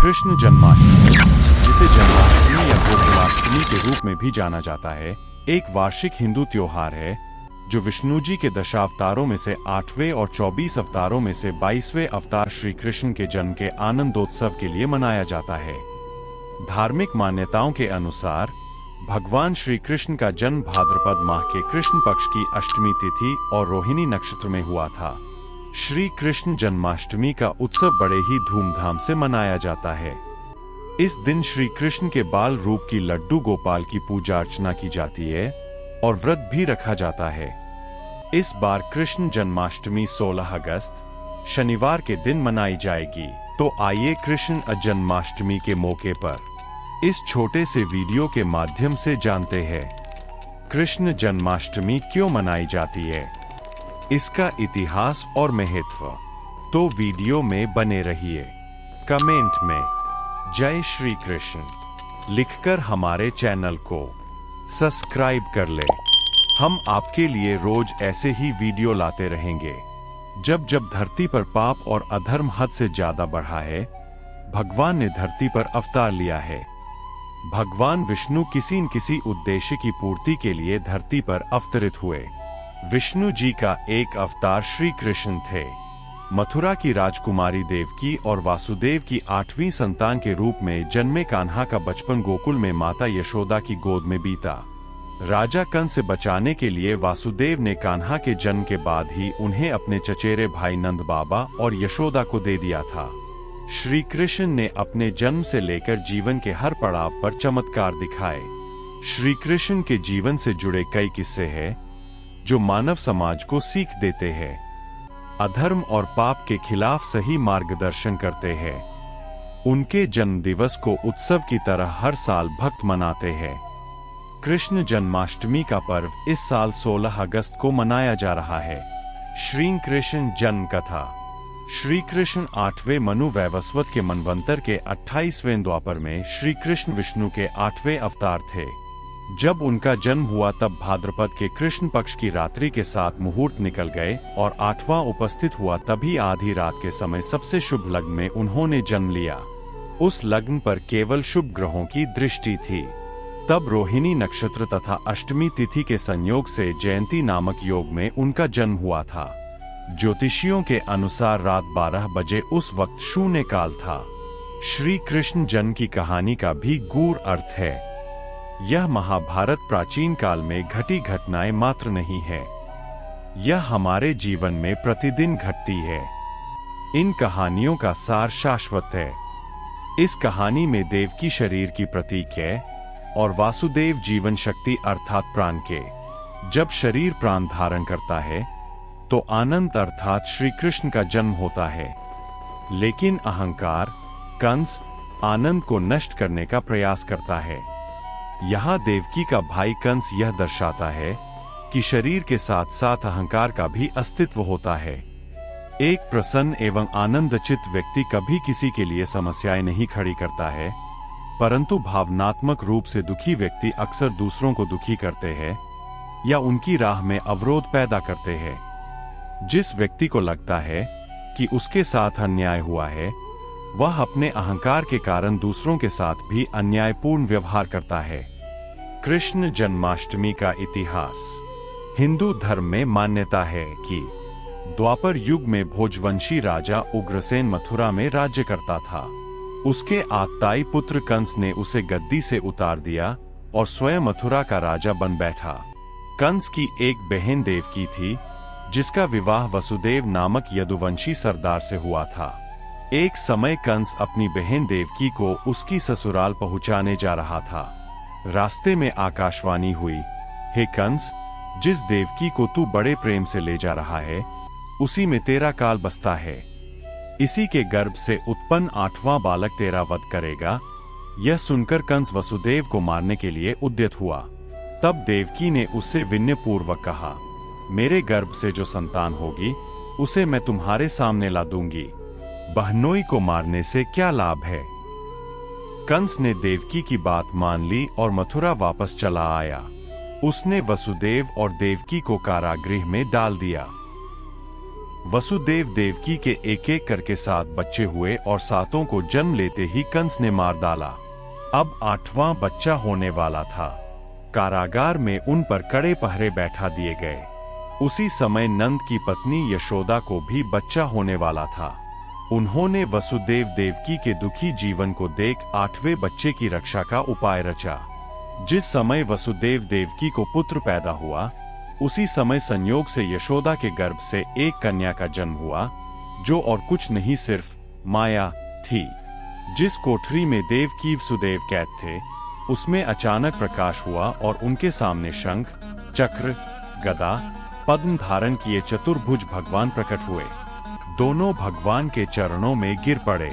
कृष्ण जन्माष्टमी, जिसे जन्माष्टमी या गोकुलाष्टमी के रूप में भी जाना जाता है, एक वार्षिक हिंदू त्योहार है जो विष्णु जी के दशावतारों में से 8वें और 24 अवतारों में से 22वें अवतार श्री कृष्ण के जन्म के आनंदोत्सव के लिए मनाया जाता है। धार्मिक मान्यताओं के अनुसार भगवान श्री कृष्ण का जन्म भाद्रपद माह के कृष्ण पक्ष की अष्टमी तिथि और रोहिणी नक्षत्र में हुआ था। श्री कृष्ण जन्माष्टमी का उत्सव बड़े ही धूमधाम से मनाया जाता है। इस दिन श्री कृष्ण के बाल रूप की लड्डू गोपाल की पूजा अर्चना की जाती है और व्रत भी रखा जाता है। इस बार कृष्ण जन्माष्टमी 16 अगस्त शनिवार के दिन मनाई जाएगी। तो आइए कृष्ण जन्माष्टमी के मौके पर इस छोटे से वीडियो के माध्यम से जानते हैं कृष्ण जन्माष्टमी क्यों मनाई जाती है, इसका इतिहास और महत्व। तो वीडियो में बने रहिए। कमेंट में जय श्री कृष्ण लिखकर हमारे चैनल को सब्सक्राइब कर ले। हम आपके लिए रोज ऐसे ही वीडियो लाते रहेंगे। जब जब धरती पर पाप और अधर्म हद से ज्यादा बढ़ा है, भगवान ने धरती पर अवतार लिया है। भगवान विष्णु किसी न किसी उद्देश्य की पूर्ति के लिए धरती पर अवतरित हुए। विष्णु जी का एक अवतार श्री कृष्ण थे। मथुरा की राजकुमारी देवकी और वासुदेव की 8वीं संतान के रूप में जन्मे कान्हा का बचपन गोकुल में माता यशोदा की गोद में बीता। राजा कंस से बचाने के लिए वासुदेव ने कान्हा के जन्म के बाद ही उन्हें अपने चचेरे भाई नंद बाबा और यशोदा को दे दिया था। श्री कृष्ण ने अपने जन्म से लेकर जीवन के हर पड़ाव पर चमत्कार दिखाए। श्री कृष्ण के जीवन से जुड़े कई किस्से हैं जो मानव समाज को सीख देते हैं, अधर्म और पाप के खिलाफ सही मार्गदर्शन करते हैं। उनके जन्म दिवस को उत्सव की तरह हर साल भक्त मनाते हैं। कृष्ण जन्माष्टमी का पर्व इस साल 16 अगस्त को मनाया जा रहा है। श्री कृष्ण जन्म कथा। श्री कृष्ण 8वें मनु वैवस्वत के मनवंतर के 28वें द्वापर में श्री कृष्ण विष्णु के 8वें अवतार थे। जब उनका जन्म हुआ तब भाद्रपद के कृष्ण पक्ष की रात्रि के 7 मुहूर्त निकल गए और 8वां उपस्थित हुआ, तभी आधी रात के समय सबसे शुभ लग्न में उन्होंने जन्म लिया। उस लग्न पर केवल शुभ ग्रहों की दृष्टि थी। तब रोहिणी नक्षत्र तथा अष्टमी तिथि के संयोग से जयंती नामक योग में उनका जन्म हुआ था। ज्योतिषियों के अनुसार रात 12 बजे उस वक्त शून्य काल था। श्री कृष्ण जन्म की कहानी का भी गूढ़ अर्थ है। यह महाभारत प्राचीन काल में घटी घटनाएं मात्र नहीं है, यह हमारे जीवन में प्रतिदिन घटती है। इन कहानियों का सार शाश्वत है। इस कहानी में देवकी शरीर की प्रतीक है और वासुदेव जीवन शक्ति अर्थात प्राण के। जब शरीर प्राण धारण करता है तो आनंद अर्थात श्री कृष्ण का जन्म होता है। लेकिन अहंकार कंस आनंद को नष्ट करने का प्रयास करता है। यहाँ देवकी का भाई कंस यह दर्शाता है कि शरीर के साथ साथ अहंकार का भी अस्तित्व होता है। एक प्रसन्न एवं आनंदचित व्यक्ति कभी किसी के लिए समस्याएं नहीं खड़ी करता है, परंतु भावनात्मक रूप से दुखी व्यक्ति अक्सर दूसरों को दुखी करते हैं या उनकी राह में अवरोध पैदा करते हैं। जिस व्यक्ति को लगता है कि उसके साथ अन्याय हुआ है, वह अपने अहंकार के कारण दूसरों के साथ भी अन्यायपूर्ण व्यवहार करता है। कृष्ण जन्माष्टमी का इतिहास। हिंदू धर्म में मान्यता है कि द्वापर युग में भोजवंशी राजा उग्रसेन मथुरा में राज्य करता था। उसके आतताई पुत्र कंस ने उसे गद्दी से उतार दिया और स्वयं मथुरा का राजा बन बैठा। कंस की एक बहन देवकी थी, जिसका विवाह वसुदेव नामक यदुवंशी सरदार से हुआ था। एक समय कंस अपनी बहन देवकी को उसकी ससुराल पहुंचाने जा रहा था। रास्ते में आकाशवाणी हुई, हे कंस, जिस देवकी को तू बड़े प्रेम से ले जा रहा है, उसी में तेरा काल बसता है। इसी के गर्भ से उत्पन्न 8वां बालक तेरा वध करेगा। यह सुनकर कंस वसुदेव को मारने के लिए उद्यत हुआ। तब देवकी ने उससे विनयपूर्वक कहा, मेरे गर्भ से जो संतान होगी उसे मैं तुम्हारे सामने ला दूंगी। बहनोई को मारने से क्या लाभ है। कंस ने देवकी की बात मान ली और मथुरा वापस चला आया। उसने वसुदेव और देवकी को कारागृह में डाल दिया। वसुदेव देवकी के एक एक करके 7 बच्चे हुए और 7 को जन्म लेते ही कंस ने मार डाला। अब 8वां बच्चा होने वाला था। कारागार में उन पर कड़े पहरे बैठा दिए गए। उसी समय नंद की पत्नी यशोदा को भी बच्चा होने वाला था। उन्होंने वसुदेव देवकी के दुखी जीवन को देख 8वें बच्चे की रक्षा का उपाय रचा। जिस समय वसुदेव देवकी को पुत्र पैदा हुआ, उसी समय संयोग से यशोदा के गर्भ से एक कन्या का जन्म हुआ, जो और कुछ नहीं सिर्फ माया थी। जिस कोठरी में देवकी वसुदेव कैद थे, उसमें अचानक प्रकाश हुआ और उनके सामने शंख, चक्र, गदा, पद्म धारण किए चतुर्भुज भगवान प्रकट हुए। दोनों भगवान के चरणों में गिर पड़े।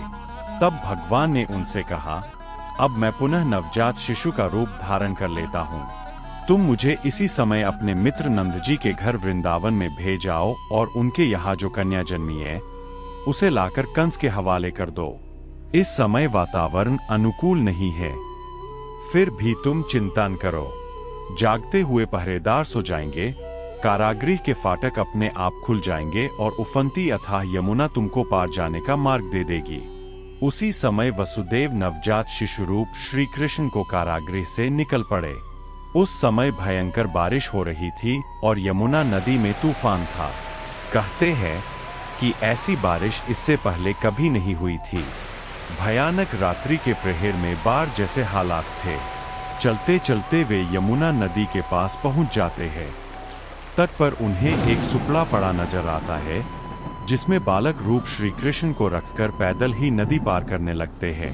तब भगवान ने उनसे कहा, अब मैं पुनः नवजात शिशु का रूप धारण कर लेता हूँ। तुम मुझे इसी समय अपने मित्र नंद जी के घर वृंदावन में भेज आओ और उनके यहाँ जो कन्या जन्मी है, उसे लाकर कंस के हवाले कर दो। इस समय वातावरण अनुकूल नहीं है, फिर भी तुम चिंता न करो। जागते हुए पहरेदार सो जाएंगे, कारागृह के फाटक अपने आप खुल जाएंगे और उफनती अथाह यमुना तुमको पार जाने का मार्ग दे देगी। उसी समय वसुदेव नवजात शिशु रूप श्री कृष्ण को कारागृह से निकल पड़े। उस समय भयंकर बारिश हो रही थी और यमुना नदी में तूफान था। कहते हैं कि ऐसी बारिश इससे पहले कभी नहीं हुई थी। भयानक रात्रि के प्रहर में बाढ़ जैसे हालात थे। चलते चलते वे यमुना नदी के पास पहुंच जाते हैं। तट पर उन्हें एक सुपड़ा पड़ा नजर आता है, जिसमें बालक रूप श्री कृष्ण को रखकर पैदल ही नदी पार करने लगते हैं।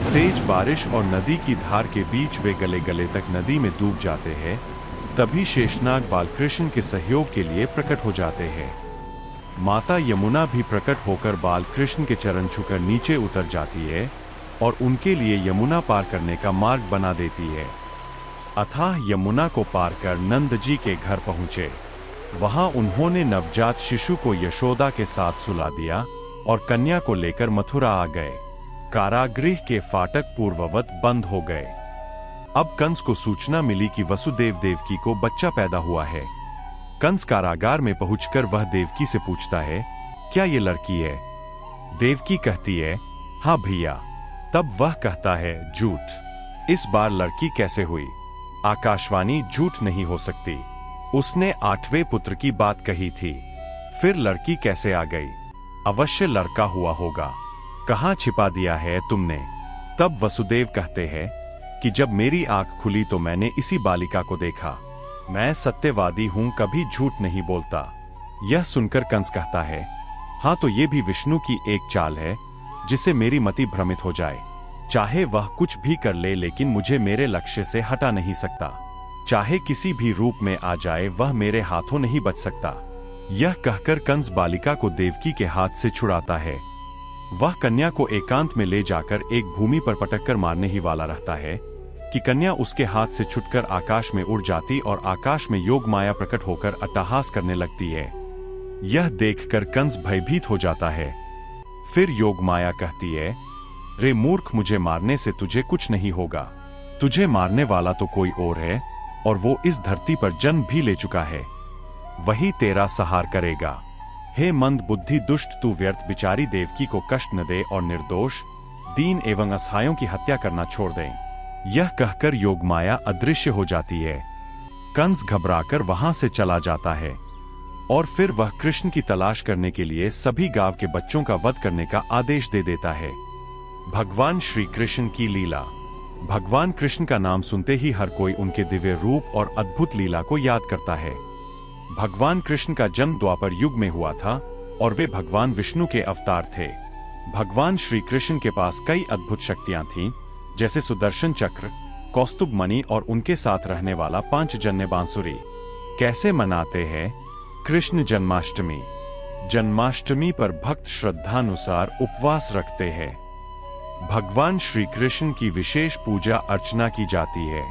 तेज बारिश और नदी की धार के बीच वे गले गले तक नदी में डूब जाते हैं। तभी शेषनाग बालकृष्ण के सहयोग के लिए प्रकट हो जाते हैं। माता यमुना भी प्रकट होकर बालकृष्ण के चरण छूकर नीचे उतर जाती है और उनके लिए यमुना पार करने का मार्ग बना देती है। अथाह यमुना को पार कर नंद जी के घर पहुंचे। वहां उन्होंने नवजात शिशु को यशोदा के साथ सुला दिया और कन्या को लेकर मथुरा आ गए। कारागृह के फाटक पूर्ववत बंद हो गए। अब कंस को सूचना मिली कि वसुदेव देवकी को बच्चा पैदा हुआ है। कंस कारागार में पहुंचकर वह देवकी से पूछता है, क्या ये लड़की है? देवकी कहती है, हाँ भैया। तब वह कहता है, झूठ। इस बार लड़की कैसे हुई? आकाशवाणी झूठ नहीं हो सकती। उसने 8वें पुत्र की बात कही थी, फिर लड़की कैसे आ गई? अवश्य लड़का हुआ होगा। कहाँ छिपा दिया है तुमने? तब वसुदेव कहते हैं कि जब मेरी आंख खुली तो मैंने इसी बालिका को देखा। मैं सत्यवादी हूं, कभी झूठ नहीं बोलता। यह सुनकर कंस कहता है, हाँ तो ये भी विष्णु की एक चाल है, जिससे मेरी मति भ्रमित हो जाए। चाहे वह कुछ भी कर ले, लेकिन मुझे मेरे लक्ष्य से हटा नहीं सकता। चाहे किसी भी रूप में आ जाए, वह मेरे हाथों नहीं बच सकता। यह कहकर कंस बालिका को देवकी के हाथ से छुड़ाता है। वह कन्या को एकांत में ले जाकर एक भूमि पर पटककर मारने ही वाला रहता है कि कन्या उसके हाथ से छुटकर आकाश में उड़ जाती और आकाश में योग माया प्रकट होकर अट्टहास करने लगती है। यह देखकर कंस भयभीत हो जाता है। फिर योग माया कहती है, रे मूर्ख, मुझे मारने से तुझे कुछ नहीं होगा। तुझे मारने वाला तो कोई और है और वो इस धरती पर जन्म भी ले चुका है। वही तेरा सहार करेगा। हे मंद बुद्धि दुष्ट, तू व्यर्थ बिचारी देवकी को कष्ट न दे और निर्दोष, दीन एवं असहायों की हत्या करना छोड़ दे। यह कहकर योग माया अदृश्य हो जाती है। कंस घबराकर वहां से चला जाता है और फिर वह कृष्ण की तलाश करने के लिए सभी गांव के बच्चों का वध करने का आदेश दे देता है। भगवान श्री कृष्ण की लीला। भगवान कृष्ण का नाम सुनते ही हर कोई उनके दिव्य रूप और अद्भुत लीला को याद करता है। भगवान कृष्ण का जन्म द्वापर युग में हुआ था और वे भगवान विष्णु के अवतार थे। भगवान श्री कृष्ण के पास कई अद्भुत शक्तियां थीं, जैसे सुदर्शन चक्र, कौस्तुभ मणि और उनके साथ रहने वाला पांचजन्य बांसुरी। कैसे मनाते हैं कृष्ण जन्माष्टमी? जन्माष्टमी पर भक्त श्रद्धानुसार उपवास रखते हैं। भगवान श्री कृष्ण की विशेष पूजा अर्चना की जाती है।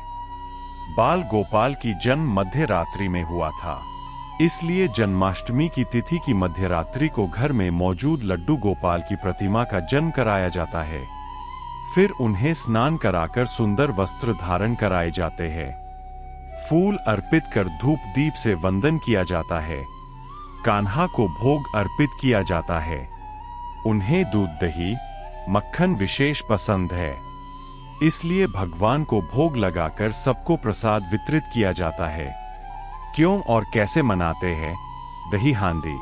बाल गोपाल की जन्म मध्य रात्रि में हुआ था, इसलिए जन्माष्टमी की तिथि की मध्य रात्रि को घर में मौजूद लड्डू गोपाल की प्रतिमा का जन्म कराया जाता है। फिर उन्हें स्नान कराकर सुंदर वस्त्र धारण कराए जाते हैं। फूल अर्पित कर धूप दीप से वंदन किया जाता है। कान्हा को भोग अर्पित किया जाता है। उन्हें दूध, दही, मक्खन विशेष पसंद है, इसलिए भगवान को भोग लगाकर सबको प्रसाद वितरित किया जाता है। क्यों और कैसे मनाते हैं दही हांडी?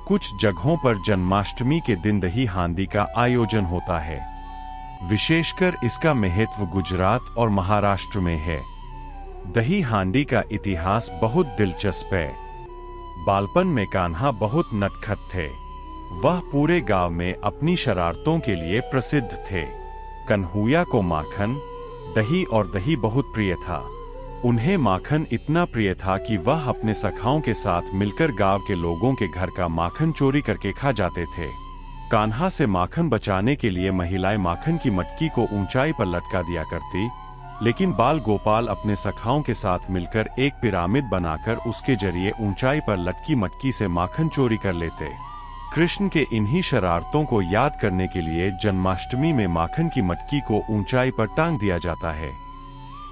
कुछ जगहों पर जन्माष्टमी के दिन दही हांडी का आयोजन होता है। विशेषकर इसका महत्व गुजरात और महाराष्ट्र में है। दही हांडी का इतिहास बहुत दिलचस्प है। बालपन में कान्हा बहुत नटखट थे। वह पूरे गांव में अपनी शरारतों के लिए प्रसिद्ध थे। कन्हैया को माखन, दही और दही बहुत प्रिय था। उन्हें माखन इतना प्रिय था कि वह अपने सखाओं के साथ मिलकर गांव के लोगों के घर का माखन चोरी करके खा जाते थे। कान्हा से माखन बचाने के लिए महिलाएं माखन की मटकी को ऊंचाई पर लटका दिया करती, लेकिन बाल गोपाल अपने सखाओं के साथ मिलकर एक पिरामिड बनाकर उसके जरिए ऊंचाई पर लटकी मटकी से माखन चोरी कर लेते। कृष्ण के इन्हीं शरारतों को याद करने के लिए जन्माष्टमी में माखन की मटकी को ऊंचाई पर टांग दिया जाता है।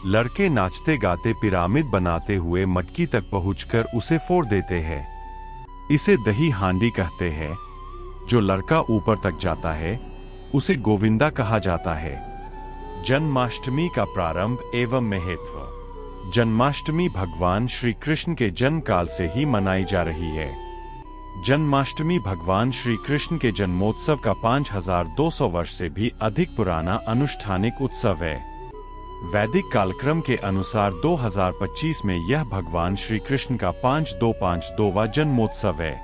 लड़के नाचते गाते पिरामिड बनाते हुए मटकी तक पहुंचकर उसे फोड़ देते हैं। इसे दही हांडी कहते हैं। जो लड़का ऊपर तक जाता है उसे गोविंदा कहा जाता है। जन्माष्टमी का प्रारंभ एवं महत्व। जन्माष्टमी भगवान श्री कृष्ण के जन्म काल से ही मनाई जा रही है। जन्माष्टमी भगवान श्री कृष्ण के जन्मोत्सव का 5200 वर्ष से भी अधिक पुराना अनुष्ठानिक उत्सव है। वैदिक कालक्रम के अनुसार 2025 में यह भगवान श्री कृष्ण का 5252वां जन्मोत्सव है।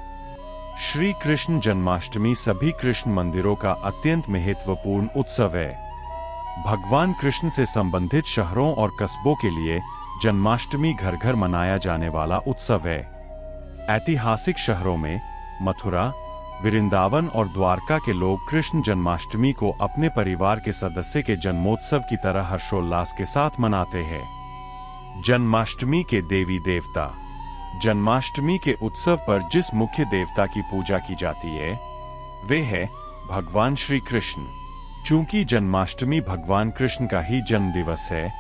श्री कृष्ण जन्माष्टमी सभी कृष्ण मंदिरों का अत्यंत महत्वपूर्ण उत्सव है। भगवान कृष्ण से संबंधित शहरों और कस्बों के लिए जन्माष्टमी घर घर मनाया जाने वाला उत्सव है। ऐतिहासिक शहरों में मथुरा, वृंदावन और द्वारका के लोग कृष्ण जन्माष्टमी को अपने परिवार के सदस्य के जन्मोत्सव की तरह हर्षोल्लास के साथ मनाते हैं। जन्माष्टमी के देवी देवता। जन्माष्टमी के उत्सव पर जिस मुख्य देवता की पूजा की जाती है वे है भगवान श्री कृष्ण। चूंकि जन्माष्टमी भगवान कृष्ण का ही जन्म दिवस है,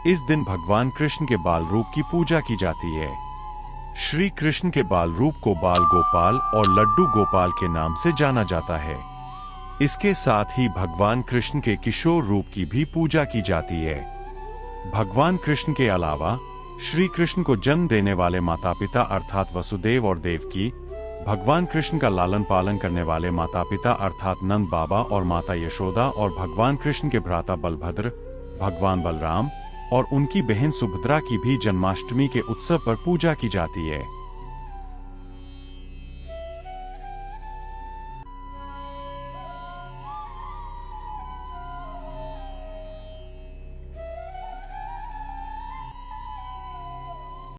इस दिन भगवान कृष्ण के बाल रूप की पूजा की जाती है। श्री कृष्ण के बाल रूप को बाल गोपाल और लड्डू गोपाल के नाम से जाना जाता है। इसके साथ ही भगवान कृष्ण के किशोर रूप की भी पूजा की जाती है। भगवान कृष्ण के अलावा श्री कृष्ण को जन्म देने वाले माता पिता अर्थात वसुदेव और देवकी, भगवान कृष्ण का लालन पालन करने वाले माता पिता अर्थात नंद बाबा और माता यशोदा, और भगवान कृष्ण के भ्राता बलभद्र, भगवान बलराम और उनकी बहन सुभद्रा की भी जन्माष्टमी के उत्सव पर पूजा की जाती है।